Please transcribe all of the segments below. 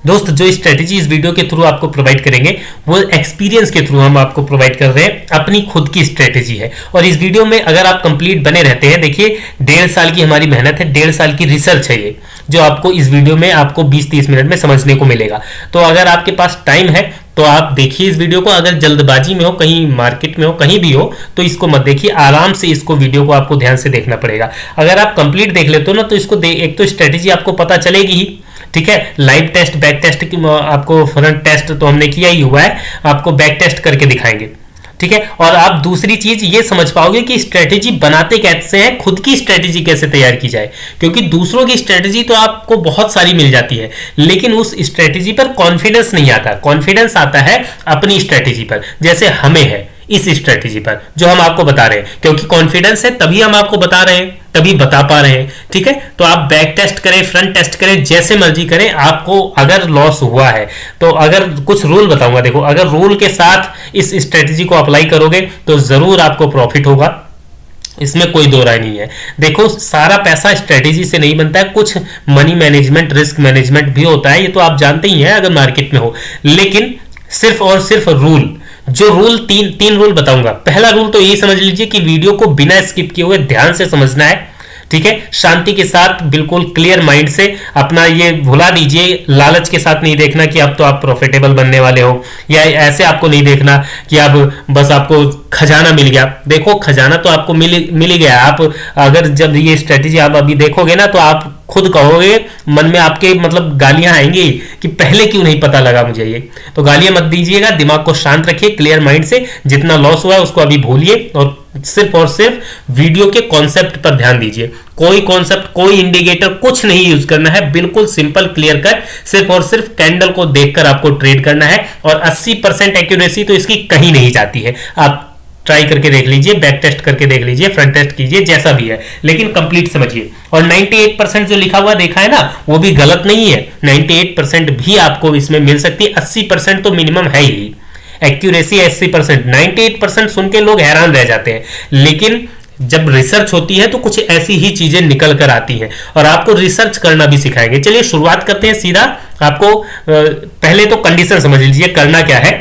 दोस्त जो स्ट्रेटेजी इस वीडियो के थ्रू आपको प्रोवाइड करेंगे वो एक्सपीरियंस के थ्रू हम आपको प्रोवाइड कर रहे हैं, अपनी खुद की स्ट्रेटेजी है। और इस वीडियो में अगर आप कंप्लीट बने रहते हैं, देखिए 1.5 साल की हमारी मेहनत है, 1.5 साल की रिसर्च है ये, जो आपको इस वीडियो में आपको 20-30 मिनट में समझने को मिलेगा। तो अगर आपके पास टाइम है तो आप देखिए इस वीडियो को, अगर जल्दबाजी में हो, कहीं मार्केट में हो, कहीं भी हो, तो इसको मत देखिए, आराम से इसको वीडियो को आपको ध्यान से देखना पड़ेगा। अगर आप कंप्लीट देख लेते हो ना तो इसको एक तो स्ट्रेटेजी आपको पता चलेगी ही, ठीक है। लाइव टेस्ट, बैक टेस्ट की आपको फ्रंट टेस्ट तो हमने किया ही हुआ है, आपको बैक टेस्ट करके दिखाएंगे, ठीक है। और आप दूसरी चीज ये समझ पाओगे कि स्ट्रेटेजी बनाते कैसे हैं, खुद की स्ट्रेटेजी कैसे तैयार की जाए, क्योंकि दूसरों की स्ट्रेटेजी तो आपको बहुत सारी मिल जाती है, लेकिन उस स्ट्रेटेजी पर कॉन्फिडेंस नहीं आता। कॉन्फिडेंस आता है अपनी स्ट्रेटेजी पर, जैसे हमें है इस स्ट्रेटेजी पर जो हम आपको बता रहे हैं, क्योंकि कॉन्फिडेंस है तभी हम आपको बता रहे हैं, तभी बता पा रहे हैं, ठीक है। तो आप बैक टेस्ट करें, फ्रंट टेस्ट करें, जैसे मर्जी करें, आपको अगर लॉस हुआ है तो अगर कुछ रूल बताऊंगा, देखो अगर रूल के साथ इस स्ट्रेटेजी को अप्लाई करोगे तो जरूर आपको प्रॉफिट होगा, इसमें कोई दो राय नहीं है। देखो सारा पैसा स्ट्रेटेजी से नहीं बनता है, कुछ मनी मैनेजमेंट, रिस्क मैनेजमेंट भी होता है, ये तो आप जानते ही हैं अगर मार्केट में हो। लेकिन सिर्फ और सिर्फ रूल, जो रूल तीन रूल बताऊंगा। पहला रूल तो यही समझ लीजिए कि वीडियो को बिना स्किप किए हुए ध्यान से समझना है, ठीक है। शांति के साथ, बिल्कुल क्लियर माइंड से, अपना ये भुला दीजिए, लालच के साथ नहीं देखना कि अब तो आप प्रॉफिटेबल बनने वाले हो, या ऐसे आपको नहीं देखना कि अब बस आपको खजाना मिल गया। देखो खजाना तो आपको मिल ही गया। आप अगर जब ये स्ट्रेटेजी आप अभी देखोगे ना तो आप खुद कहोगे, मन में आपके मतलब गालियां आएंगी कि पहले क्यों नहीं पता लगा मुझे ये। तो गालियां मत दीजिएगा, दिमाग को शांत रखिए, क्लियर माइंड से जितना लॉस हुआ है उसको अभी भूलिए और सिर्फ वीडियो के कॉन्सेप्ट पर ध्यान दीजिए। कोई कॉन्सेप्ट, कोई इंडिकेटर, कुछ नहीं यूज करना है, बिल्कुल सिंपल क्लियर कट, सिर्फ और सिर्फ कैंडल को देखकर आपको ट्रेड करना है। और 80% एक्यूरेसी तो इसकी कहीं नहीं जाती है। आप ट्राई करके देख लीजिए, बैक टेस्ट करके देख लीजिए, फ्रंट टेस्ट कीजिए, जैसा भी है, लेकिन कंप्लीट समझिए। और 98% जो लिखा हुआ देखा है ना, वो भी गलत नहीं है। 98% भी आपको इसमें मिल सकती है, 80% तो मिनिमम है ही। एक्यूरेसी 80%, 98% सुन के लोग हैरान रह जाते हैं, लेकिन जब रिसर्च होती है तो कुछ ऐसी ही चीजें निकल कर आती हैं, और आपको रिसर्च करना भी सिखाएंगे। चलिए शुरुआत करते हैं सीधा। आपको पहले तो कंडीशन समझ लीजिए, करना क्या है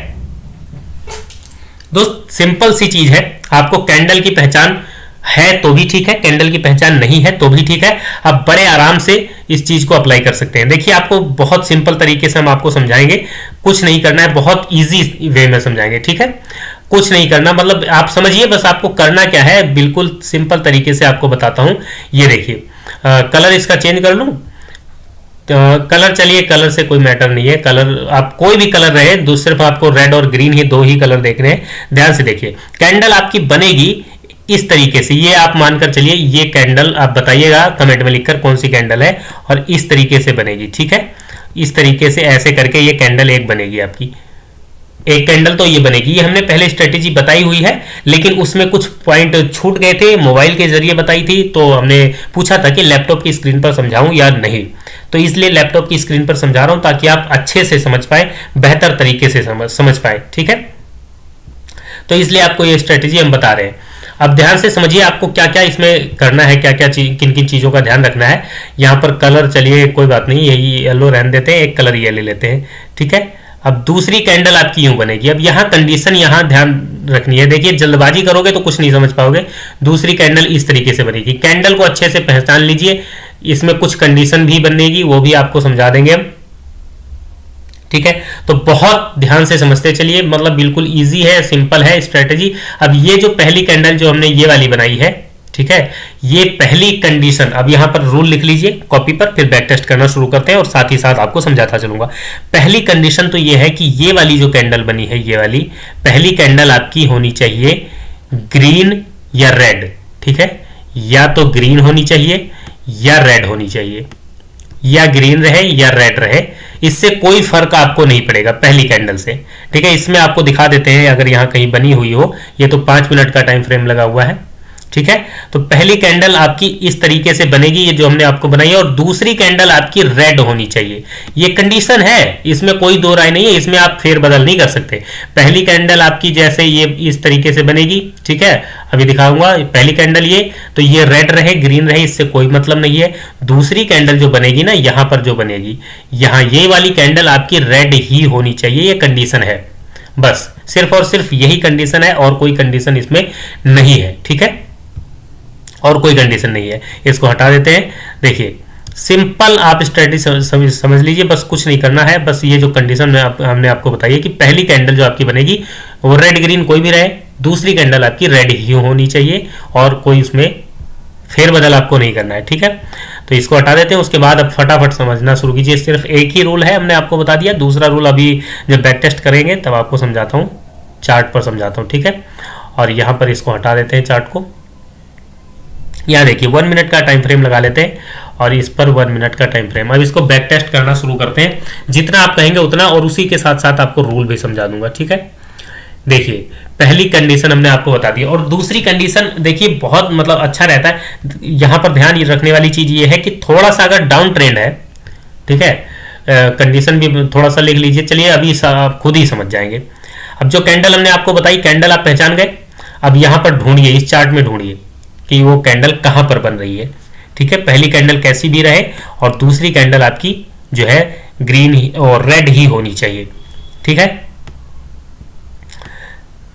दोस्त, सिंपल सी चीज है। आपको कैंडल की पहचान है तो भी ठीक है, कैंडल की पहचान नहीं है तो भी ठीक है, आप बड़े आराम से इस चीज को अप्लाई कर सकते हैं। देखिए आपको बहुत सिंपल तरीके से हम आपको समझाएंगे, कुछ नहीं करना है, बहुत इजी वे में समझाएंगे, ठीक है। कुछ नहीं करना मतलब आप समझिए, बस आपको करना क्या है, बिल्कुल सिंपल तरीके से आपको बताता हूं। ये देखिए कलर इसका चेंज कर लूं, कलर, चलिए कलर से कोई मैटर नहीं है, कलर आप कोई भी कलर रहे, सिर्फ आपको रेड और ग्रीन ही दो ही कलर देखने हैं। ध्यान से देखिए, कैंडल आपकी बनेगी इस तरीके से, ये आप मानकर चलिए, ये कैंडल आप बताइएगा कमेंट में लिखकर कौन सी कैंडल है, और इस तरीके से बनेगी, ठीक है। इस तरीके से ऐसे करके ये कैंडल एक बनेगी आपकी, एक कैंडल तो ये बनेगी। ये हमने पहले स्ट्रेटेजी बताई हुई है, लेकिन उसमें कुछ पॉइंट छूट गए थे, मोबाइल के जरिए बताई थी, तो हमने पूछा था कि लैपटॉप की स्क्रीन पर समझाऊं या नहीं, तो इसलिए लैपटॉप की स्क्रीन पर समझा रहा हूं ताकि आप अच्छे से समझ पाए, बेहतर तरीके से समझ पाए, ठीक है। तो इसलिए आपको ये स्ट्रेटेजी हम बता रहे हैं। अब ध्यान से समझिए आपको क्या क्या इसमें करना है, क्या क्या किन किन चीजों का ध्यान रखना है। यहाँ पर कलर, चलिए कोई बात नहीं, यही येलो रहने देते हैं, एक कलर ये ले लेते हैं, ठीक है। अब दूसरी कैंडल आपकी यूं बनेगी। अब यहाँ कंडीशन यहाँ ध्यान रखनी है, देखिए जल्दबाजी करोगे तो कुछ नहीं समझ पाओगे। दूसरी कैंडल इस तरीके से बनेगी, कैंडल को अच्छे से पहचान लीजिए, इसमें कुछ कंडीशन भी बनेगी, वो भी आपको समझा देंगे हम, ठीक है। तो बहुत ध्यान से समझते चलिए, मतलब बिल्कुल इजी है, सिंपल है स्ट्रेटेजी। अब ये जो पहली कैंडल जो हमने ये वाली बनाई है, ठीक है, ये पहली कंडीशन, अब यहां पर रूल लिख लीजिए कॉपी पर, फिर बैक टेस्ट करना शुरू करते हैं और साथ ही साथ आपको समझाता चलूंगा। पहली कंडीशन तो ये है कि ये वाली जो कैंडल बनी है, ये वाली पहली कैंडल आपकी होनी चाहिए ग्रीन या रेड, ठीक है। या तो ग्रीन होनी चाहिए या रेड होनी चाहिए, या ग्रीन रहे या रेड रहे, इससे कोई फर्क आपको नहीं पड़ेगा पहली कैंडल से, ठीक है। इसमें आपको दिखा देते हैं, अगर यहाँ कहीं बनी हुई हो, ये तो 5 मिनट का टाइम फ्रेम लगा हुआ है, ठीक है। तो पहली कैंडल आपकी इस तरीके से बनेगी, ये जो हमने आपको बनाई है, और दूसरी कैंडल आपकी रेड होनी चाहिए। ये कंडीशन है, इसमें कोई दो राय नहीं है, इसमें आप फेरबदल नहीं कर सकते। पहली कैंडल आपकी जैसे ये इस तरीके से बनेगी, ठीक है, अभी दिखाऊंगा। पहली कैंडल ये, तो ये रेड रहे ग्रीन रहे इससे कोई मतलब नहीं है। दूसरी कैंडल जो बनेगी ना, यहां पर जो बनेगी, यहां ये वाली कैंडल आपकी रेड ही होनी चाहिए, ये कंडीशन है। बस सिर्फ और सिर्फ यही कंडीशन है, और कोई कंडीशन इसमें नहीं है, ठीक है, और कोई कंडीशन नहीं है। इसको हटा देते हैं। देखिए सिंपल आप स्ट्रेटजी समझ लीजिए, बस कुछ नहीं करना है। बस ये जो कंडीशन हमने आपको बताई है कि पहली कैंडल जो आपकी बनेगी वो रेड ग्रीन कोई भी रहे, दूसरी कैंडल आपकी रेड ही होनी चाहिए, और कोई उसमें फेरबदल आपको नहीं करना है, ठीक है। तो इसको हटा देते हैं। उसके बाद अब फटाफट समझना शुरू कीजिए। सिर्फ एक ही रूल है, हमने आपको बता दिया। दूसरा रूल अभी जब बैक टेस्ट करेंगे तब आपको समझाता हूँ, चार्ट पर समझाता हूँ, ठीक है। और यहाँ पर इसको हटा देते हैं चार्ट को। यहाँ देखिए 1 मिनट का टाइम फ्रेम लगा लेते हैं, और इस पर 1 मिनट का टाइम फ्रेम। अब इसको बैक टेस्ट करना शुरू करते हैं, जितना आप कहेंगे उतना, और उसी के साथ साथ आपको रूल भी समझा दूंगा, ठीक है। देखिए पहली कंडीशन हमने आपको बता दी, और दूसरी कंडीशन देखिए बहुत मतलब अच्छा रहता है। यहां पर ध्यान रखने वाली चीज ये है कि थोड़ा सा अगर डाउन ट्रेंड है, ठीक है, कंडीशन भी थोड़ा सा लिख लीजिए। चलिए अभी आप खुद ही समझ जाएंगे। अब जो कैंडल हमने आपको बताई, कैंडल आप पहचान गए। अब यहां पर ढूंढिए, इस चार्ट में ढूंढिए कि वो कैंडल कहां पर बन रही है, ठीक है। पहली कैंडल कैसी भी रहे, और दूसरी कैंडल आपकी जो है ग्रीन और रेड ही होनी चाहिए, ठीक है।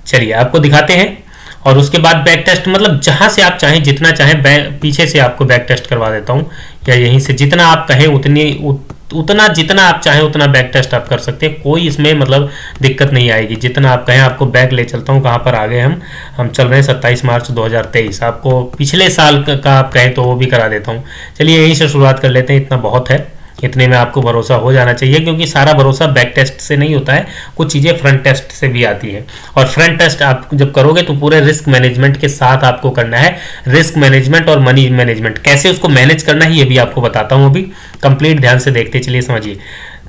चलिए आपको दिखाते हैं, और उसके बाद बैक टेस्ट, मतलब जहां से आप चाहें, जितना चाहें पीछे से आपको बैक टेस्ट करवा देता हूं, या यहीं से जितना आप कहें उतना जितना आप चाहें उतना बैक टेस्ट आप कर सकते हैं। कोई इसमें मतलब दिक्कत नहीं आएगी। जितना आप कहें, आपको बैक ले चलता हूं। कहां पर आ गए हम चल रहे हैं 27 मार्च 2023। आपको पिछले साल का आप कहें तो वो भी करा देता हूं। चलिए यहीं से शुरुआत कर लेते हैं, इतना बहुत है, इतने में आपको भरोसा हो जाना चाहिए, क्योंकि सारा भरोसा बैक टेस्ट से नहीं होता है, कुछ चीज़ें फ्रंट टेस्ट से भी आती है। और फ्रंट टेस्ट आप जब करोगे तो पूरे रिस्क मैनेजमेंट के साथ आपको करना है। रिस्क मैनेजमेंट और मनी मैनेजमेंट कैसे उसको मैनेज करना है ये भी आपको बताता हूँ। अभी कंप्लीट ध्यान से देखते चलिए, समझिए।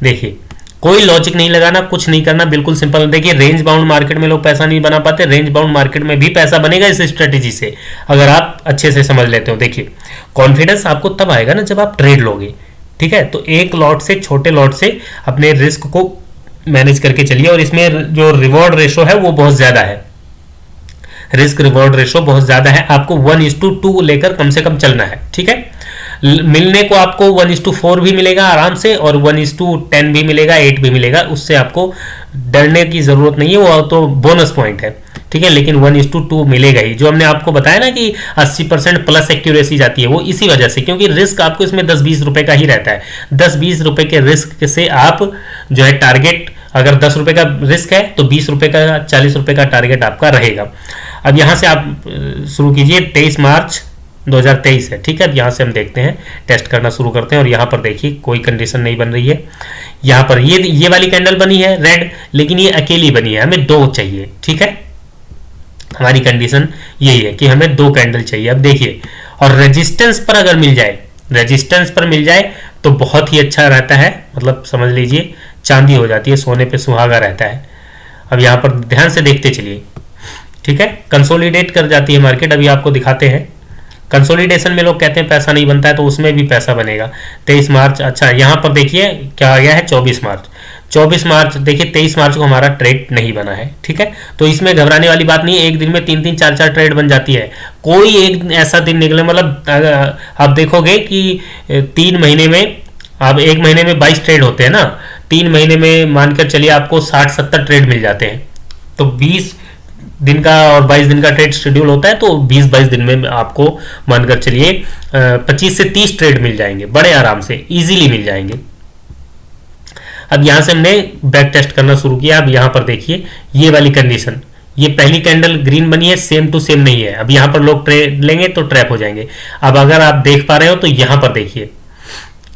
देखिए कोई लॉजिक नहीं लगाना, कुछ नहीं करना, बिल्कुल सिंपल। देखिए रेंज बाउंड मार्केट में लोग पैसा नहीं बना पाते, रेंज बाउंड मार्केट में भी पैसा बनेगा इस स्ट्रेटेजी से, अगर आप अच्छे से समझ लेते हो। देखिए कॉन्फिडेंस आपको तब आएगा ना जब आप ट्रेड लोगे, ठीक है। तो एक लॉट से, छोटे लॉट से अपने रिस्क को मैनेज करके चलिए, और इसमें जो रिवॉर्ड रेशो है वो बहुत ज्यादा है। रिस्क रिवॉर्ड रेशो बहुत ज्यादा है, आपको 1:2 लेकर कम से कम चलना है, ठीक है। मिलने को आपको 1:4 भी मिलेगा आराम से, और 1:10 भी मिलेगा, 8 भी मिलेगा। उससे आपको डरने की जरूरत नहीं है, वो तो बोनस पॉइंट है, ठीक है। लेकिन 1:2 मिलेगा ही। जो हमने आपको बताया ना कि 80% प्लस एक्यूरेसी जाती है, वो इसी वजह से, क्योंकि रिस्क आपको इसमें 10-20 रुपए का ही रहता है। 10-20 रुपए के रिस्क से आप जो है टारगेट, अगर 10 रुपए का रिस्क है तो 20 रुपए का, 40 रुपए का टारगेट आपका रहेगा। अब यहां से आप शुरू कीजिए, 23 मार्च 2023 है, ठीक है। अब यहाँ से हम देखते हैं, टेस्ट करना शुरू करते हैं, और यहाँ पर देखिए कोई कंडीशन नहीं बन रही है। यहाँ पर ये वाली कैंडल बनी है रेड, लेकिन ये अकेली बनी है, हमें 2 चाहिए, ठीक है। हमारी कंडीशन यही है कि हमें 2 कैंडल चाहिए। अब देखिए, और रेजिस्टेंस पर अगर मिल जाए, रेजिस्टेंस पर मिल जाए तो बहुत ही अच्छा रहता है, मतलब समझ लीजिए चांदी हो जाती है, सोने पे सुहागा रहता है। अब यहाँ पर ध्यान से देखते चलिए, ठीक है। कंसोलिडेट कर जाती है मार्केट, अभी आपको दिखाते हैं। कंसोलिडेशन में लोग कहते हैं पैसा नहीं बनता है, तो उसमें भी पैसा बनेगा। 23 मार्च, अच्छा यहाँ पर देखिए क्या आ गया है, 24 मार्च। 24 मार्च देखिए, 23 मार्च को हमारा ट्रेड नहीं बना है, ठीक है। तो इसमें घबराने वाली बात नहीं है, एक दिन में 3-3, 4-4 ट्रेड बन जाती है। कोई एक ऐसा दिन निकले, मतलब आप देखोगे कि 3 महीने में, आप 1 महीने में 22 ट्रेड होते हैं ना, 3 महीने में मानकर चलिए आपको 60-70 ट्रेड मिल जाते हैं। तो 20 दिन का और 22 दिन का ट्रेड शेड्यूल होता है, तो 20-22 दिन में आपको मानकर चलिए 25 से 30 ट्रेड मिल जाएंगे, बड़े आराम से इजीली मिल जाएंगे। अब यहां से हमने बैक टेस्ट करना शुरू किया। अब यहां पर देखिए ये वाली कंडीशन, ये पहली कैंडल ग्रीन बनी है, सेम टू सेम नहीं है। अब यहां पर लोग ट्रेड लेंगे तो ट्रैप हो जाएंगे। अब अगर आप देख पा रहे हो तो यहां पर देखिए,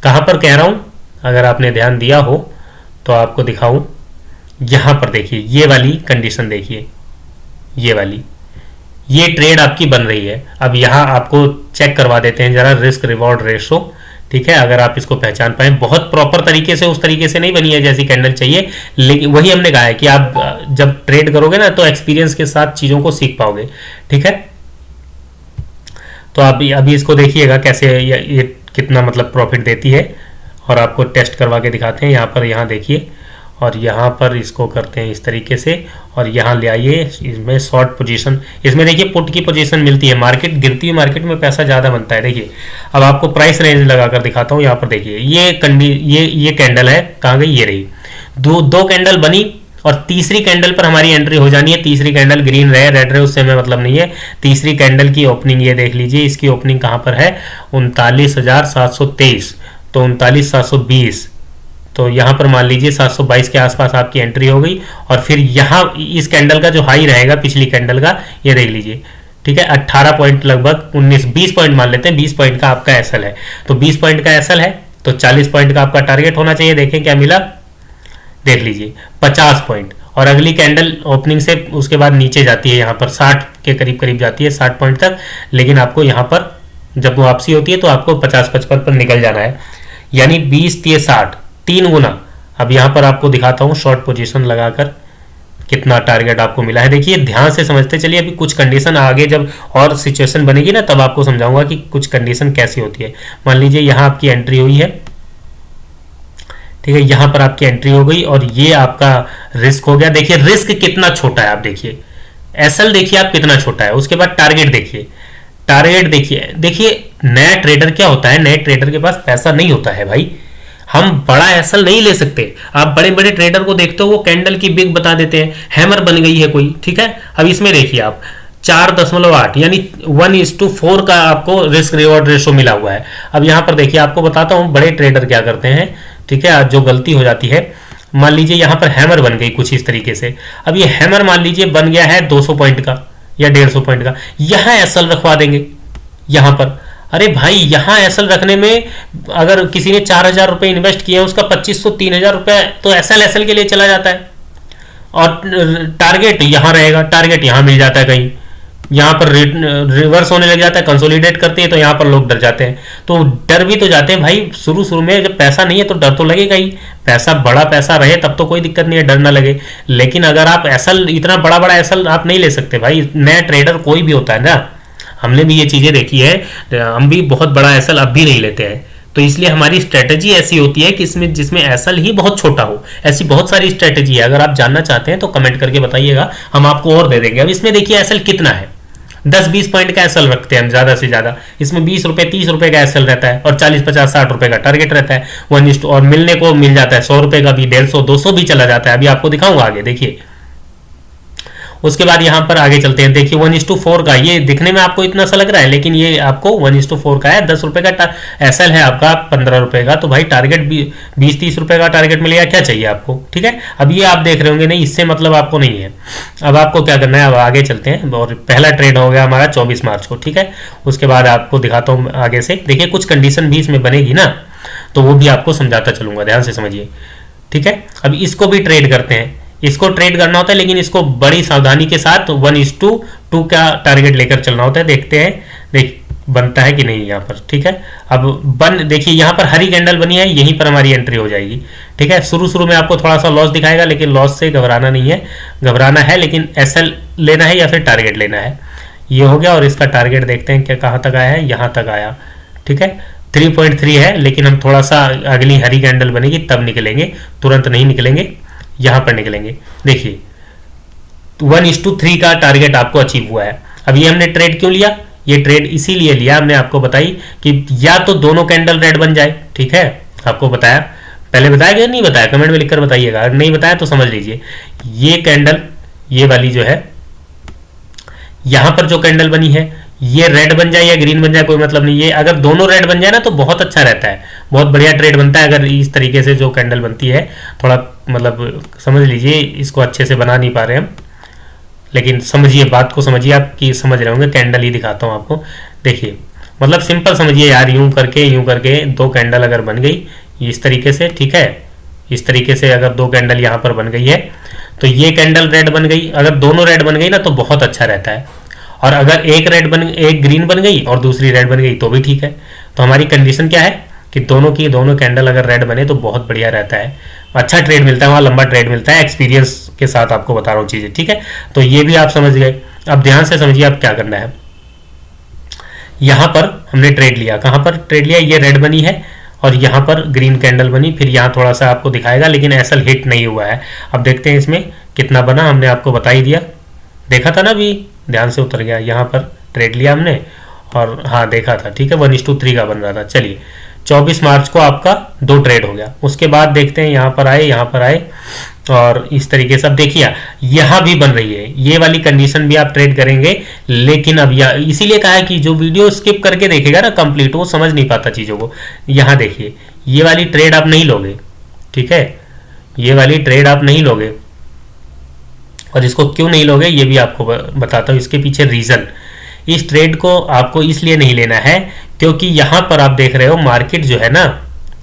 कहां पर कह रहा हूं, अगर आपने ध्यान दिया हो तो आपको दिखाऊं। यहां पर देखिए ये वाली कंडीशन, देखिए ये वाली, ये ट्रेड आपकी बन रही है। अब यहां आपको चेक करवा देते हैं जरा रिस्क रिवॉर्ड रेशो, ठीक है। अगर आप इसको पहचान पाए, बहुत प्रॉपर तरीके से, उस तरीके से नहीं बनी है जैसी कैंडल चाहिए, लेकिन वही हमने कहा है कि आप जब ट्रेड करोगे ना तो एक्सपीरियंस के साथ चीजों को सीख पाओगे, ठीक है। तो अभी इसको देखिएगा कैसे ये कितना मतलब प्रॉफिट देती है, और आपको टेस्ट करवा के दिखाते हैं। यहाँ देखिए, और यहाँ पर इसको करते हैं इस तरीके से, और यहाँ ले आइए इसमें शॉर्ट पोजीशन। इसमें देखिए पुट की पोजीशन मिलती है, मार्केट गिरती हुई मार्केट में पैसा ज़्यादा बनता है। देखिए अब आपको प्राइस रेंज लगा कर दिखाता हूँ। यहाँ पर देखिए ये कैंडल है, कहाँ गई, ये रही। दो कैंडल बनी और तीसरी कैंडल पर हमारी एंट्री हो जानी है। तीसरी कैंडल ग्रीन रहे रेड रहे उससे हमें मतलब नहीं है। तीसरी कैंडल की ओपनिंग ये देख लीजिए, इसकी ओपनिंग कहाँ पर है, 39,723, तो 39,720, तो यहाँ पर मान लीजिए 722 के आसपास आपकी एंट्री हो गई। और फिर यहाँ इस कैंडल का जो हाई रहेगा पिछली कैंडल का, ये देख लीजिए, ठीक है, 18 पॉइंट, लगभग 20 पॉइंट मान लेते हैं, 20 पॉइंट का आपका एसएल है। तो 20 पॉइंट का एसएल है तो 40 पॉइंट का आपका टारगेट होना चाहिए। देखें क्या मिला, देख लीजिए 50 पॉइंट। और अगली कैंडल ओपनिंग से उसके बाद नीचे जाती है, यहाँ पर 60 के करीब करीब जाती है, 60 पॉइंट तक। लेकिन आपको यहाँ पर जब वापसी होती है तो आपको 50-55 पर निकल जाना है, यानी 20-30 3 गुना। अब यहाँ पर आपको दिखाता हूँ शॉर्ट पोजीशन लगाकर कितना टारगेट आपको मिला है। देखिए ध्यान से समझते चलिए, अभी कुछ कंडीशन आगे जब और सिचुएशन बनेगी ना तब आपको समझाऊंगा कि कुछ कंडीशन कैसी होती है। मान लीजिए यहाँ आपकी एंट्री हुई है, ठीक है, यहाँ पर आपकी एंट्री हो गई और ये आपका रिस्क हो गया। देखिए रिस्क कितना छोटा है, आप देखिए एसएल देखिए आप कितना छोटा है। उसके बाद टारगेट देखिए, टारगेट देखिए नया ट्रेडर क्या होता है, नए ट्रेडर के पास पैसा नहीं होता है भाई, हम बड़ा एसएल नहीं ले सकते। आप बड़े बड़े ट्रेडर को देखते हो वो कैंडल की बिग बता देते हैं, हैमर बन गई है कोई, ठीक है। अब इसमें देखिए आप 4.8 यानी 1:4 का आपको रिस्क रिवॉर्ड रेशो मिला हुआ है। अब यहाँ पर देखिए आपको बताता हूँ बड़े ट्रेडर क्या करते हैं, ठीक है। जो गलती हो जाती है, मान लीजिए यहाँ पर हैमर बन गई कुछ इस तरीके से। अब ये हैमर मान लीजिए बन गया है 200 पॉइंट का या 150 पॉइंट का, यहाँ एसएल रखवा देंगे यहाँ पर। अरे भाई यहाँ एसएल रखने में अगर किसी ने 4,000 रुपए इन्वेस्ट किए उसका 2,500-3,000 रुपए तो एसएल के लिए चला जाता है। और टारगेट यहाँ रहेगा, टारगेट यहाँ मिल जाता है, कहीं यहाँ पर रिवर्स होने लग जाता है, कंसोलिडेट करते हैं तो यहाँ पर लोग डर जाते हैं। तो डर भी तो जाते हैं भाई, शुरू में जब पैसा नहीं है तो डर तो लगेगा ही। पैसा बड़ा पैसा रहे तब तो कोई दिक्कत नहीं है, डर ना लगे। लेकिन अगर आप एसएल इतना बड़ा एसएल आप नहीं ले सकते भाई, नया ट्रेडर कोई भी होता है ना, हमने भी ये चीजें देखी है, हम भी बहुत बड़ा एसएल अब भी नहीं लेते हैं। तो इसलिए हमारी स्ट्रेटेजी ऐसी होती है कि इसमें जिसमें एसएल ही बहुत छोटा हो, ऐसी बहुत सारी स्ट्रेटेजी है। अगर आप जानना चाहते हैं तो कमेंट करके बताइएगा, हम आपको और दे देंगे। अब इसमें देखिए एसएल कितना है, 10-20 पॉइंट का एसएल रखते हैं हम ज्यादा से ज्यादा। इसमें 20 रुपए 30 रुपए का एसएल रहता है और 40-50-60 रुपए का टारगेट रहता है। 1 और मिलने को मिल जाता है 100 रुपए का भी, 150-200 भी चला जाता है। अभी आपको दिखाऊंगा आगे, देखिए। उसके बाद यहाँ पर आगे चलते हैं, देखिए 1:4 का, ये दिखने में आपको इतना सा लग रहा है लेकिन ये आपको 1:4 का है। 10 रुपए का एसएल है आपका, 15 रुपए का, तो भाई टारगेट 20-30 रुपए का टारगेट मिलेगा, क्या चाहिए आपको, ठीक है। अब ये आप देख रहे होंगे नहीं, इससे मतलब आपको नहीं है। अब आपको क्या करना है, अब आगे चलते हैं। और पहला ट्रेड हो गया हमारा 24 मार्च को, ठीक है। उसके बाद आपको दिखाता हूँ आगे से, देखिए कुछ कंडीशन भी इसमें बनेगी ना, तो वो भी आपको समझाता चलूंगा, ध्यान से समझिए, ठीक है। अब इसको भी ट्रेड करते हैं, इसको ट्रेड करना होता है लेकिन इसको बड़ी सावधानी के साथ 1:2 का टारगेट लेकर चलना होता है। देखते हैं देख बनता है कि नहीं यहाँ पर, ठीक है। अब देखिए यहाँ पर हरी कैंडल बनी है, यहीं पर हमारी एंट्री हो जाएगी, ठीक है। शुरू में आपको थोड़ा सा लॉस दिखाएगा लेकिन लॉस से घबराना नहीं है, घबराना है लेकिन एसएल लेना है या फिर टारगेट लेना है। ये हो गया और इसका टारगेट देखते हैं क्या कहाँ तक आया है, यहाँ तक आया, ठीक है। 3.3 है लेकिन हम थोड़ा सा अगली हरी कैंडल बनेगी तब निकलेंगे, तुरंत नहीं निकलेंगे, यहाँ पर निकलेंगे। देखिए 1:3 का टारगेट आपको अचीव हुआ है। अब ये हमने ट्रेड क्यों लिया, ये ट्रेड इसीलिए लिया हमने आपको बताई कि या तो दोनों कैंडल रेड बन जाए, ठीक है। आपको बताया, पहले बताया कि नहीं बताया, कमेंट में लिखकर बताइएगा। अगर नहीं बताया तो समझ लीजिए, ये कैंडल, ये वाली जो है यहां पर जो कैंडल बनी है, ये रेड बन जाए या ग्रीन बन जाए कोई मतलब नहीं है। अगर दोनों रेड बन जाए ना तो बहुत अच्छा रहता है, बहुत बढ़िया ट्रेड बनता है। अगर इस तरीके से जो कैंडल बनती है, थोड़ा मतलब समझ लीजिए, इसको अच्छे से बना नहीं पा रहे हम, लेकिन समझिए बात को, समझिए आप कि समझ रहे होंगे। कैंडल ही दिखाता हूँ आपको, देखिए मतलब सिंपल समझिए यार, यूं करके दो कैंडल अगर बन गई इस तरीके से, ठीक है, इस तरीके से अगर दो कैंडल यहाँ पर बन गई है तो ये कैंडल रेड बन गई। अगर दोनों रेड बन गई ना तो बहुत अच्छा रहता है, और अगर एक ग्रीन बन गई और दूसरी रेड बन गई तो भी ठीक है। तो हमारी कंडीशन क्या है कि दोनों कैंडल अगर रेड बने तो बहुत बढ़िया रहता है, अच्छा ट्रेड मिलता है, वहाँ लंबा ट्रेड मिलता है। एक्सपीरियंस के साथ आपको बता रहा हूँ चीजें, ठीक है। तो ये भी आप समझ गए। अब ध्यान से समझिए आप क्या करना है। यहाँ पर हमने ट्रेड लिया, कहाँ पर ट्रेड लिया, ये रेड बनी है और यहाँ पर ग्रीन कैंडल बनी, फिर यहाँ थोड़ा सा आपको दिखाएगा लेकिन एसएल हिट नहीं हुआ है। अब देखते हैं इसमें कितना बना, हमने आपको बता ही दिया, देखा था ना अभी, ध्यान से उतर गया, यहाँ पर ट्रेड लिया हमने और हाँ देखा था, ठीक है 1:3 का बन रहा था। चलिए 24 मार्च को आपका 2 ट्रेड हो गया। उसके बाद देखते हैं यहाँ पर आए और इस तरीके से अब देखिए यहाँ भी बन रही है, ये वाली कंडीशन भी आप ट्रेड करेंगे। लेकिन अब इसीलिए कहा है कि जो वीडियो स्किप करके देखेगा ना कंप्लीट, वो समझ नहीं पाता चीज़ों को। यहाँ देखिए ये वाली ट्रेड आप नहीं लोगे, ठीक है, ये वाली ट्रेड आप नहीं लोगे और इसको क्यों नहीं लोगे ये भी आपको बताता हूँ, इसके पीछे रीज़न। इस ट्रेड को आपको इसलिए नहीं लेना है क्योंकि यहाँ पर आप देख रहे हो मार्केट जो है ना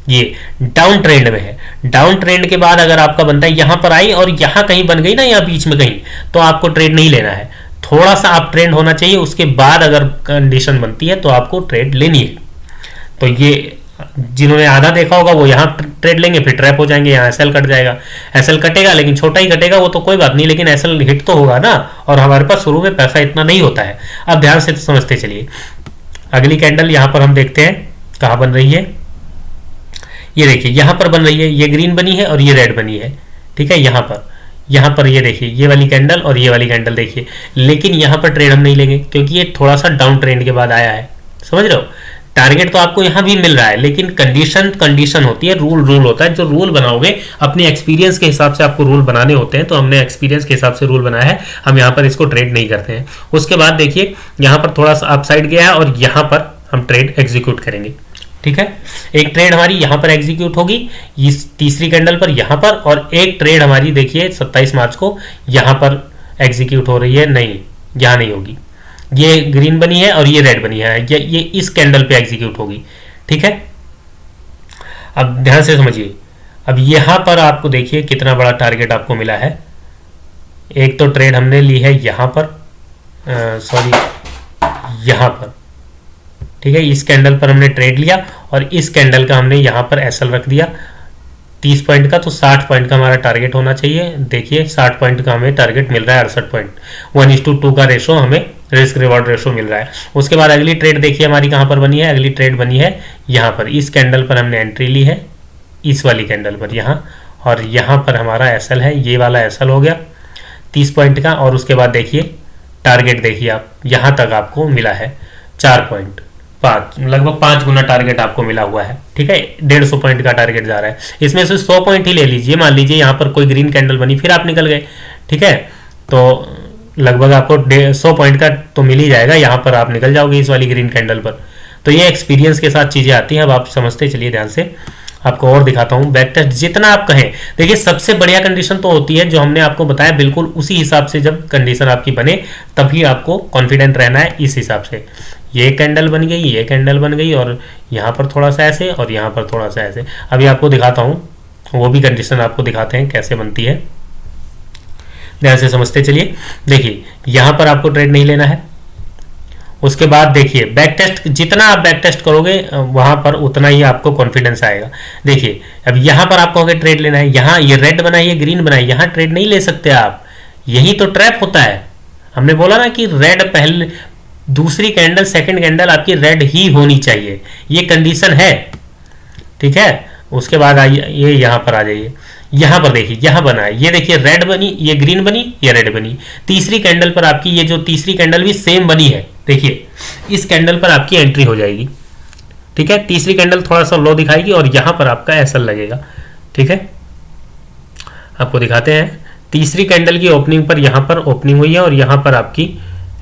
ये डाउन ट्रेंड में है। डाउन ट्रेंड के बाद अगर आपका बनता है यहाँ पर आई और यहाँ कहीं बन गई ना, यहाँ बीच में कहीं, तो आपको ट्रेड नहीं लेना है, थोड़ा सा आप ट्रेंड होना चाहिए, उसके बाद अगर कंडीशन बनती है तो आपको ट्रेड लेनी है। तो ये जिन्होंने आधा देखा होगा वो यहाँ ट्रेड लेंगे, फिर ट्रैप हो जाएंगे, यहाँ एसएल कट जाएगा। एसएल कटेगा लेकिन छोटा ही कटेगा, वो तो कोई बात नहीं, लेकिन एसएल हिट तो होगा ना, और हमारे पास शुरू में पैसा इतना नहीं होता है। अब ध्यान से समझते चलिए, अगली कैंडल यहाँ पर हम देखते हैं कहाँ बन रही है। ये देखिए यहाँ पर बन रही है, ये ग्रीन बनी है और ये रेड बनी है, ठीक है। यहाँ पर ये देखिए ये वाली कैंडल और ये वाली कैंडल देखिए, लेकिन यहाँ पर ट्रेड हम नहीं लेंगे क्योंकि ये थोड़ा सा डाउन ट्रेंड के बाद आया है, समझ रहे हो। टारगेट तो आपको यहाँ भी मिल रहा है लेकिन कंडीशन होती है, रूल होता है। जो रूल बनाओगे अपने एक्सपीरियंस के हिसाब से आपको रूल बनाने होते हैं, तो हमने एक्सपीरियंस के हिसाब से रूल बनाया है, हम यहाँ पर इसको ट्रेड नहीं करते हैं। उसके बाद देखिए यहाँ पर थोड़ा सा अपसाइड गया है और यहाँ पर हम ट्रेड एग्जीक्यूट करेंगे, ठीक है। एक ट्रेड हमारी यहाँ पर एग्जीक्यूट होगी इस तीसरी कैंडल पर यहाँ पर, और एक ट्रेड हमारी देखिए 27 मार्च को यहाँ पर एग्जीक्यूट हो रही है, नहीं यहाँ नहीं होगी, ये ग्रीन बनी है और ये रेड बनी है, ये इस कैंडल पे एग्जीक्यूट होगी, ठीक है। अब ध्यान से समझिए, अब यहाँ पर आपको देखिए कितना बड़ा टारगेट आपको मिला है। एक तो ट्रेड हमने ली है यहाँ पर, यहाँ पर, ठीक है, इस कैंडल पर हमने ट्रेड लिया और इस कैंडल का हमने यहाँ पर एसएल रख दिया 30 पॉइंट का, तो 60 पॉइंट का हमारा टारगेट होना चाहिए। देखिए 60 पॉइंट का हमें टारगेट मिल रहा है, 68 पॉइंट, 1:2 का रेशो हमें रिस्क रिवॉर्ड रेशो मिल रहा है। उसके बाद अगली ट्रेड देखिए हमारी कहाँ पर बनी है, अगली ट्रेड बनी है यहाँ पर, इस कैंडल पर हमने एंट्री ली है, इस वाली कैंडल पर यहाँ, और यहाँ पर हमारा एसएल है, ये वाला एसएल हो गया 30 पॉइंट का। और उसके बाद देखिए टारगेट देखिए आप, यहाँ तक आपको मिला है 4.5, लगभग 5 गुना टारगेट आपको मिला हुआ है, ठीक है। 150 पॉइंट का टारगेट जा रहा है, इसमें से 100 पॉइंट ही ले लीजिए। मान लीजिए यहाँ पर कोई ग्रीन कैंडल बनी फिर आप निकल गए, ठीक है, तो लगभग आपको 100 पॉइंट का तो मिल ही जाएगा, यहाँ पर आप निकल जाओगे इस वाली ग्रीन कैंडल पर। तो ये एक्सपीरियंस के साथ चीजें आती हैं। अब आप समझते चलिए ध्यान से, आपको और दिखाता हूँ। बैक टेस्ट जितना आप कहें, देखिए सबसे बढ़िया कंडीशन तो होती है जो हमने आपको बताया, बिल्कुल उसी हिसाब से जब कंडीशन आपकी बने तभी आपको कॉन्फिडेंट रहना है। इस हिसाब से ये कैंडल बन गई, ये कैंडल बन गई, और यहाँ पर थोड़ा सा ऐसे और यहाँ पर थोड़ा सा ऐसे। अभी आपको दिखाता हूँ, वो भी कंडीशन आपको दिखाते हैं कैसे बनती है, ध्यान से समझते चलिए। देखिए यहाँ पर आपको ट्रेड नहीं लेना है। उसके बाद देखिए बैक टेस्ट, जितना आप बैक टेस्ट करोगे वहां पर उतना ही आपको कॉन्फिडेंस आएगा। देखिए अब यहाँ पर आपको अगर ट्रेड लेना है, यहाँ ये रेड बना है, ये ग्रीन बना है, यहाँ ट्रेड नहीं ले सकते आप, यही तो ट्रैप होता है। हमने बोला ना कि रेड पहले, दूसरी कैंडल सेकंड कैंडल आपकी रेड ही होनी चाहिए, ये कंडीशन है, ठीक है। उसके बाद आइए ये यहाँ पर आ जाइए, यहाँ पर देखिए यहाँ बना है, ये देखिए रेड बनी, ये ग्रीन बनी, ये रेड बनी। तीसरी कैंडल पर आपकी ये जो तीसरी कैंडल भी सेम बनी है, देखिए इस कैंडल पर आपकी एंट्री हो जाएगी, ठीक है। तीसरी कैंडल थोड़ा सा लो दिखाएगी और यहाँ पर आपका एसएल लगेगा, ठीक है। आपको दिखाते हैं, तीसरी कैंडल की ओपनिंग पर यहाँ पर ओपनिंग हुई है और यहाँ पर आपकी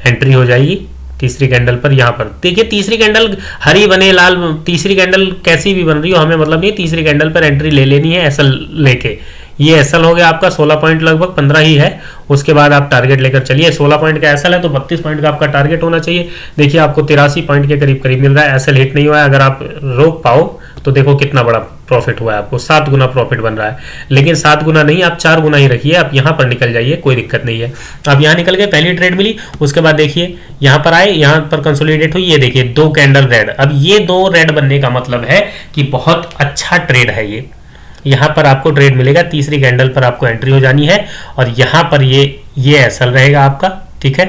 एंट्री हो जाएगी तीसरी कैंडल पर। यहाँ पर देखिए तीसरी कैंडल हरी बने लाल, तीसरी कैंडल कैसी भी बन रही हो हमें मतलब नहीं, तीसरी कैंडल पर एंट्री ले लेनी है एसएल लेके। ये एसएल हो गया आपका 16 पॉइंट, लगभग 15 ही है। उसके बाद आप टारगेट लेकर चलिए, 16 पॉइंट का एसएल है तो 32 पॉइंट का आपका टारगेट होना चाहिए। देखिए आपको 83 पॉइंट के करीब करीब मिल रहा है, एसएल हिट नहीं हुआ है। अगर आप रोक पाओ तो देखो कितना बड़ा प्रॉफिट हुआ है आपको, 7 गुना प्रॉफिट बन रहा है। लेकिन 7 गुना नहीं, आप 4 गुना ही रखिए, आप यहाँ पर निकल जाइए, कोई दिक्कत नहीं है। आप यहाँ निकल गए, पहली ट्रेड मिली, उसके बाद देखिए यहाँ पर आए, यहाँ पर कंसोलिडेट हुई, ये देखिए 2 कैंडल रेड। अब ये 2 रेड बनने का मतलब है कि बहुत अच्छा ट्रेड है ये। यहाँ पर आपको ट्रेड मिलेगा, तीसरी कैंडल पर आपको एंट्री हो जानी है और यहाँ पर ये एसएल रहेगा आपका, ठीक है।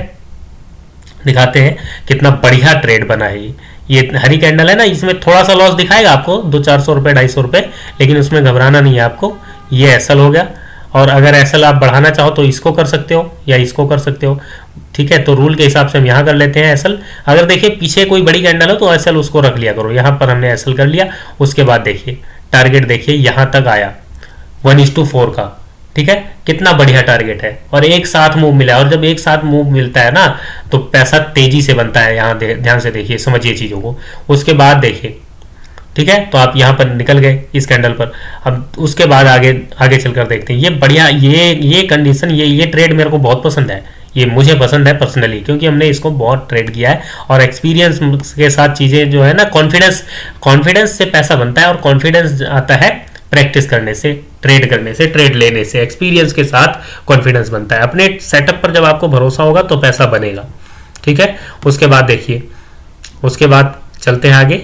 दिखाते हैं कितना बढ़िया ट्रेड बना है ये हरी कैंडल है ना, इसमें थोड़ा सा लॉस दिखाएगा आपको 200-400 रुपये 250 रुपये, लेकिन उसमें घबराना नहीं है आपको। ये एसएल हो गया, और अगर एसएल आप बढ़ाना चाहो तो इसको कर सकते हो या इसको कर सकते हो, ठीक है। तो रूल के हिसाब से हम यहाँ कर लेते हैं एसएल। अगर देखिए पीछे कोई बड़ी कैंडल हो तो एसएल उसको रख लिया करो। यहाँ पर हमने एसएल कर लिया। उसके बाद देखिए टारगेट देखिए यहाँ तक आया 1:4 का, ठीक है, कितना बढ़िया टारगेट है, और एक साथ मूव मिला है। और जब एक साथ मूव मिलता है ना तो पैसा तेजी से बनता है। यहाँ ध्यान से देखिए, समझिए चीजों को। उसके बाद देखिए, ठीक है, तो आप यहाँ पर निकल गए इस कैंडल पर। अब उसके बाद आगे चलकर देखते हैं। ये बढ़िया, ये कंडीशन, ये ट्रेड मेरे को बहुत पसंद है। ये मुझे पसंद है पर्सनली, क्योंकि हमने इसको बहुत ट्रेड किया है, और एक्सपीरियंस के साथ चीजें जो है ना, कॉन्फिडेंस से पैसा बनता है, और कॉन्फिडेंस आता है प्रैक्टिस करने से, ट्रेड करने से, ट्रेड लेने से। एक्सपीरियंस के साथ कॉन्फिडेंस बनता है। अपने सेटअप पर जब आपको भरोसा होगा तो पैसा बनेगा, ठीक है। उसके बाद देखिए, उसके बाद चलते हैं आगे,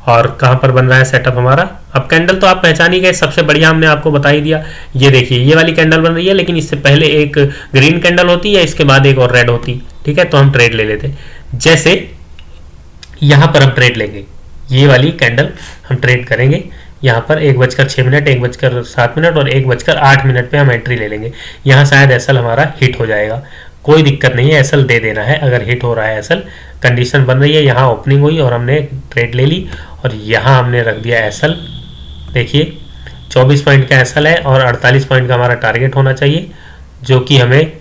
और कहाँ पर बन रहा है सेटअप हमारा। अब कैंडल तो आप पहचान ही गए, सबसे बढ़िया हमने आपको बता ही दिया। ये देखिए ये वाली कैंडल बन रही है, लेकिन इससे पहले एक ग्रीन कैंडल होती है, इसके बाद एक और रेड होती, ठीक है। तो हम ट्रेड ले लेते, जैसे यहाँ पर हम ट्रेड लेंगे, ये वाली कैंडल हम ट्रेड करेंगे। यहाँ पर 1:06, 1:07 और 1:08 पे हम एंट्री ले लेंगे। यहाँ शायद एसएल हमारा हिट हो जाएगा, कोई दिक्कत नहीं है, एसएल दे देना है अगर हिट हो रहा है एसएल। कंडीशन बन रही है, यहाँ ओपनिंग हुई और हमने ट्रेड ले ली, और यहाँ हमने रख दिया एसएल। देखिए 24 पॉइंट का एसएल है, और 48 पॉइंट का हमारा टारगेट होना चाहिए, जो कि हमें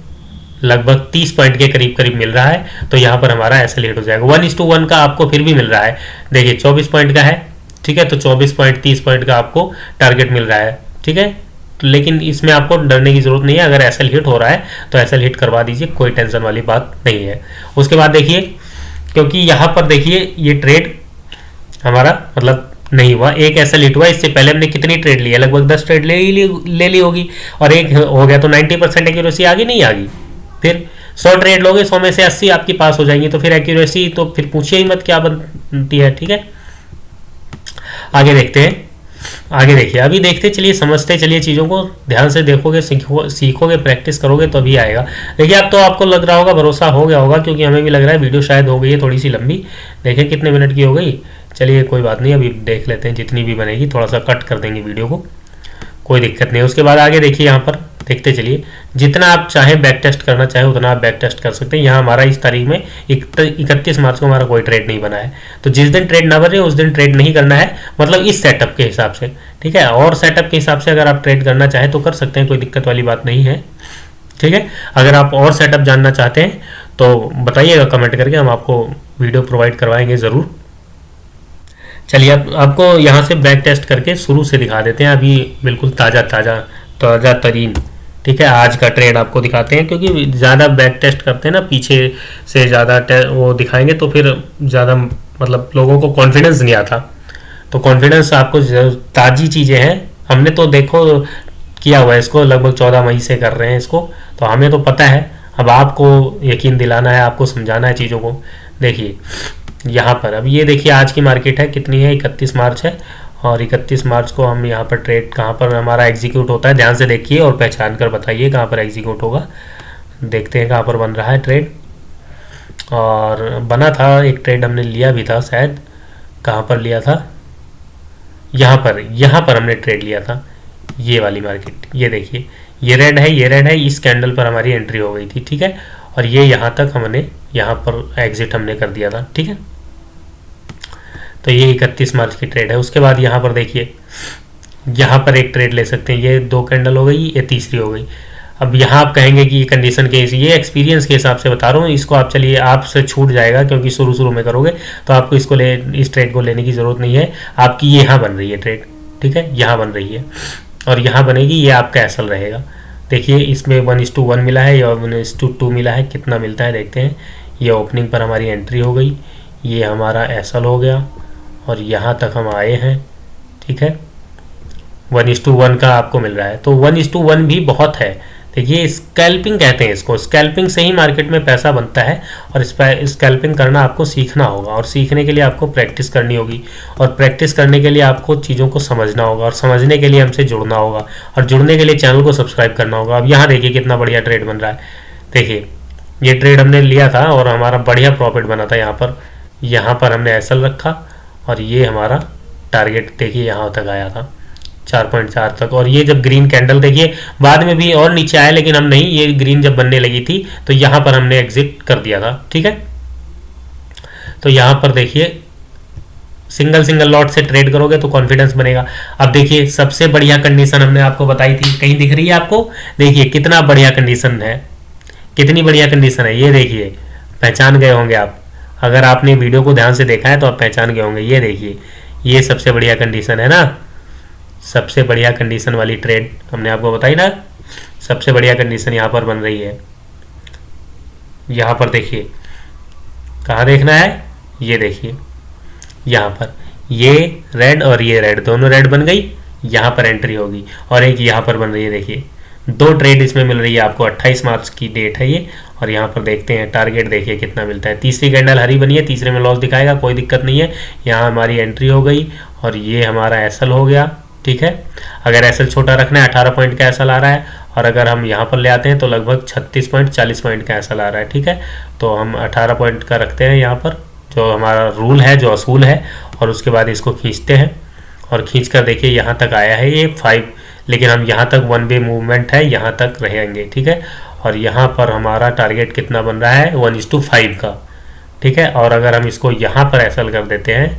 लगभग 30 पॉइंट के करीब मिल रहा है। तो यहाँ पर हमारा एसएल हिट हो जाएगा। 1:1 का आपको फिर भी मिल रहा है। देखिए 24 पॉइंट का है, ठीक है, तो 24 पॉइंट 30 पॉइंट का आपको टारगेट मिल रहा है, ठीक है। लेकिन इसमें आपको डरने की जरूरत नहीं है। अगर एसएल हिट हो रहा है तो एसएल हिट करवा दीजिए, कोई टेंशन वाली बात नहीं है। उसके बाद देखिए, क्योंकि यहाँ पर देखिए ये ट्रेड हमारा मतलब नहीं हुआ, एक एसएल हिट हुआ। इससे पहले हमने कितनी ट्रेड ली है, लगभग 10 ट्रेड ले ली होगी, और एक हो गया तो 90% एक्यूरेसी आ गई, नहीं आ गई। फिर 100 ट्रेड लोगे, 100 में से 80 आपकी पास हो जाएंगी, तो फिर एक्यूरेसी तो फिर पूछिए ही मत क्या बनती है, ठीक है। आगे देखते हैं, आगे देखिए, अभी देखते चलिए, समझते चलिए चीज़ों को, ध्यान से देखोगे, सीखोगे, प्रैक्टिस करोगे तो अभी आएगा। देखिए अब तो आपको लग रहा होगा, भरोसा हो गया होगा, क्योंकि हमें भी लग रहा है वीडियो शायद हो गई है थोड़ी सी लंबी। देखिए कितने मिनट की हो गई, चलिए कोई बात नहीं, अभी देख लेते हैं, जितनी भी बनेगी थोड़ा सा कट कर देंगे वीडियो को, कोई दिक्कत नहीं। उसके बाद आगे देखिए, यहाँ पर देखते चलिए, जितना आप चाहें बैक टेस्ट करना चाहें उतना आप बैक टेस्ट कर सकते हैं। यहाँ हमारा इस तारीख में 31 मार्च को हमारा कोई ट्रेड नहीं बना है, तो जिस दिन ट्रेड ना बने उस दिन ट्रेड नहीं करना है, मतलब इस सेटअप के हिसाब से, ठीक है। और सेटअप के हिसाब से अगर आप ट्रेड करना चाहें तो कर सकते हैं, कोई दिक्कत वाली बात नहीं है, ठीक है। अगर आप और सेटअप जानना चाहते हैं तो बताइएगा कमेंट करके, हम आपको वीडियो प्रोवाइड करवाएंगे ज़रूर। चलिए अब आपको यहाँ से बैक टेस्ट करके शुरू से दिखा देते हैं, अभी बिल्कुल ताज़ा तरीन, ठीक है, आज का ट्रेड आपको दिखाते हैं। क्योंकि ज़्यादा बैक टेस्ट करते हैं ना, पीछे से ज़्यादा वो दिखाएंगे तो फिर ज़्यादा मतलब लोगों को कॉन्फिडेंस नहीं आता। तो कॉन्फिडेंस आपको, ताज़ी चीज़ें हैं, हमने तो देखो किया हुआ है इसको, लगभग 14 मई से कर रहे हैं इसको, तो हमें तो पता है। अब आपको यकीन दिलाना है, आपको समझाना है चीज़ों को। देखिए यहाँ पर अब ये देखिए आज की मार्केट है, कितनी है, 31 मार्च है, और 31 मार्च को हम यहाँ पर ट्रेड कहाँ पर हमारा एग्जीक्यूट होता है, ध्यान से देखिए और पहचान कर बताइए कहाँ पर एग्जीक्यूट होगा। देखते हैं कहाँ पर बन रहा है ट्रेड, और बना था एक ट्रेड, हमने लिया भी था शायद, कहाँ पर लिया था, यहाँ पर हमने ट्रेड लिया था, ये वाली मार्केट। ये देखिए ये रेड है, इस कैंडल पर हमारी एंट्री हो गई थी, ठीक है, और ये यहाँ तक हमने यहाँ पर एग्जिट हमने कर दिया था, ठीक है। तो ये 31 मार्च की ट्रेड है। उसके बाद यहाँ पर देखिए, यहाँ पर एक ट्रेड ले सकते हैं, ये 2 कैंडल हो गई, ये तीसरी हो गई। अब यहाँ आप कहेंगे कि ये कंडीशन के, ये एक्सपीरियंस के हिसाब से बता रहा हूँ, इसको आप चलिए आपसे छूट जाएगा, क्योंकि शुरू में करोगे तो आपको इस ट्रेड को लेने की ज़रूरत नहीं है। आपकी ये यहाँ बन रही है ट्रेड, ठीक है, यहाँ बन रही है, और यहाँ बनेगी, ये आपका एसएल रहेगा। देखिए इसमें 1:1 मिला है या 1:2 मिला है, कितना मिलता है देखते हैं। ये ओपनिंग पर हमारी एंट्री हो गई, ये हमारा एसएल हो गया, और यहाँ तक हम आए हैं, ठीक है। 1:1 का आपको मिल रहा है, तो 1:1 भी बहुत है। देखिए स्कैल्पिंग कहते हैं इसको, स्कैल्पिंग से ही मार्केट में पैसा बनता है, और स्कैल्पिंग करना आपको सीखना होगा, और सीखने के लिए आपको प्रैक्टिस करनी होगी, और प्रैक्टिस करने के लिए आपको चीज़ों को समझना होगा, और समझने के लिए हमसे जुड़ना होगा, और जुड़ने के लिए चैनल को सब्सक्राइब करना होगा। अब यहाँ देखिए कितना बढ़िया ट्रेड बन रहा है, देखिए ये ट्रेड हमने लिया था और हमारा बढ़िया प्रॉफिट बना था। यहाँ पर हमने एसएल रखा और ये हमारा टारगेट देखिए यहाँ तक आया था 4.4 तक। और ये जब ग्रीन कैंडल देखिए बाद में भी और नीचे आया, लेकिन हम नहीं, ये ग्रीन जब बनने लगी थी तो यहाँ पर हमने एग्जिट कर दिया था। ठीक है, तो यहाँ पर देखिए सिंगल लॉट से ट्रेड करोगे तो कॉन्फिडेंस बनेगा। अब देखिए सबसे बढ़िया कंडीशन हमने आपको बताई थी, कहीं दिख रही है आपको? देखिए कितना बढ़िया कंडीशन है, कितनी बढ़िया कंडीशन है, ये देखिए पहचान गए होंगे आप। अगर आपने वीडियो को ध्यान से देखा है तो आप पहचान गए होंगे। ये देखिए ये सबसे बढ़िया कंडीशन है ना, सबसे बढ़िया कंडीशन वाली ट्रेड हमने आपको बताई ना। सबसे बढ़िया कंडीशन यहाँ पर बन रही है। यहाँ पर देखिए, कहाँ देखना है, ये देखिए यहाँ पर ये रेड और ये रेड, दोनों रेड बन गई, यहाँ पर एंट्री होगी। और एक यहाँ पर बन रही है, देखिए 2 ट्रेड इसमें मिल रही है आपको। 28 मार्च की डेट है ये। और यहाँ पर देखते हैं टारगेट, देखिए कितना मिलता है। तीसरी कैंडल हरी बनी है, तीसरे में लॉस दिखाएगा, कोई दिक्कत नहीं है। यहाँ हमारी एंट्री हो गई और ये हमारा एसएल हो गया। ठीक है, अगर एसएल छोटा रखना है 18 पॉइंट का एसएल आ रहा है, और अगर हम यहाँ पर ले आते हैं तो लगभग 36 पॉइंट 40 पॉइंट का एसएल आ रहा है। ठीक है, तो हम 18 पॉइंट का रखते हैं यहाँ पर, जो हमारा रूल है, जो असूल है। और उसके बाद इसको खींचते हैं और खींच कर देखिए यहाँ तक आया है ये 5, लेकिन हम यहाँ तक 1 वे मूवमेंट है, यहाँ तक रहेंगे। ठीक है, और यहाँ पर हमारा टारगेट कितना बन रहा है 1:5 का। ठीक है, और अगर हम इसको यहाँ पर एसएल कर देते हैं,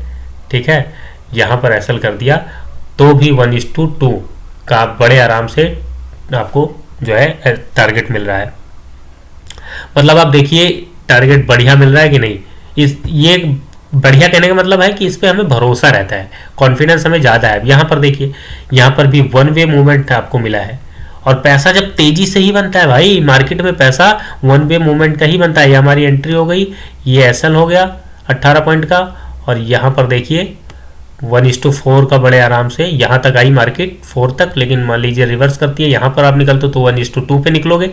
ठीक है, यहाँ पर एसएल कर दिया तो भी 1:2 का बड़े आराम से आपको जो है टारगेट मिल रहा है। मतलब आप देखिए टारगेट बढ़िया मिल रहा है कि नहीं। ये बढ़िया कहने का मतलब है कि इस पे हमें भरोसा रहता है, कॉन्फिडेंस हमें ज़्यादा है। यहाँ पर देखिए, यहाँ पर भी 1 वे मूवमेंट आपको मिला है। और पैसा जब तेजी से ही बनता है भाई, मार्केट में पैसा 1 वे मूवमेंट का ही बनता है। ये हमारी एंट्री हो गई, ये एसएल हो गया 18 पॉइंट का, और यहाँ पर देखिए 1:4 का बड़े आराम से यहाँ तक आई मार्केट 4 तक, लेकिन मान लीजिए रिवर्स करती है, यहाँ पर आप निकलते हो तो 1:2 पे निकलोगे।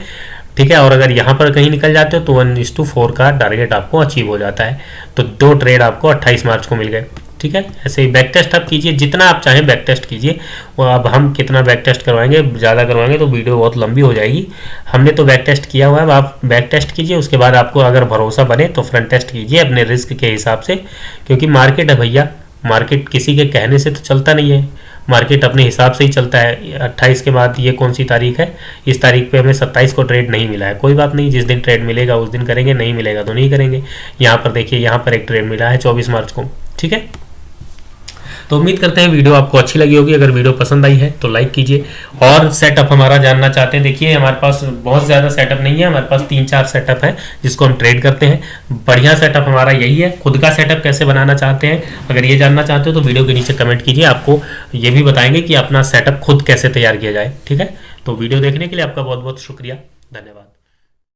ठीक है, और अगर यहाँ पर कहीं निकल जाते हो तो 1:4 का टारगेट आपको अचीव हो जाता है। तो 2 ट्रेड आपको 28 मार्च को मिल गए। ठीक है, ऐसे ही बैक टेस्ट आप कीजिए, जितना आप चाहें बैक टेस्ट कीजिए। वो अब हम कितना बैक टेस्ट करवाएंगे, ज़्यादा करवाएंगे तो वीडियो बहुत लंबी हो जाएगी। हमने तो बैक टेस्ट किया हुआ है, आप बैक टेस्ट कीजिए। उसके बाद आपको अगर भरोसा बने तो फ्रंट टेस्ट कीजिए अपने रिस्क के हिसाब से, क्योंकि मार्केट है भैया, मार्केट किसी के कहने से तो चलता नहीं है, मार्केट अपने हिसाब से ही चलता है। 28 के बाद ये कौन सी तारीख है, इस तारीख पे हमें 27 को ट्रेड नहीं मिला है, कोई बात नहीं, जिस दिन ट्रेड मिलेगा उस दिन करेंगे, नहीं मिलेगा तो नहीं करेंगे। यहाँ पर देखिए, यहाँ पर एक ट्रेड मिला है 24 मार्च को। ठीक है, तो उम्मीद करते हैं वीडियो आपको अच्छी लगी होगी। अगर वीडियो पसंद आई है तो लाइक कीजिए। और सेटअप हमारा जानना चाहते हैं, देखिए हमारे पास बहुत ज़्यादा सेटअप नहीं है, हमारे पास 3-4 सेटअप है जिसको हम ट्रेड करते हैं। बढ़िया सेटअप हमारा यही है। खुद का सेटअप कैसे बनाना चाहते हैं, अगर ये जानना चाहते हो तो वीडियो के नीचे कमेंट कीजिए, आपको ये भी बताएंगे कि अपना सेटअप खुद कैसे तैयार किया जाए। ठीक है, तो वीडियो देखने के लिए आपका बहुत बहुत शुक्रिया, धन्यवाद।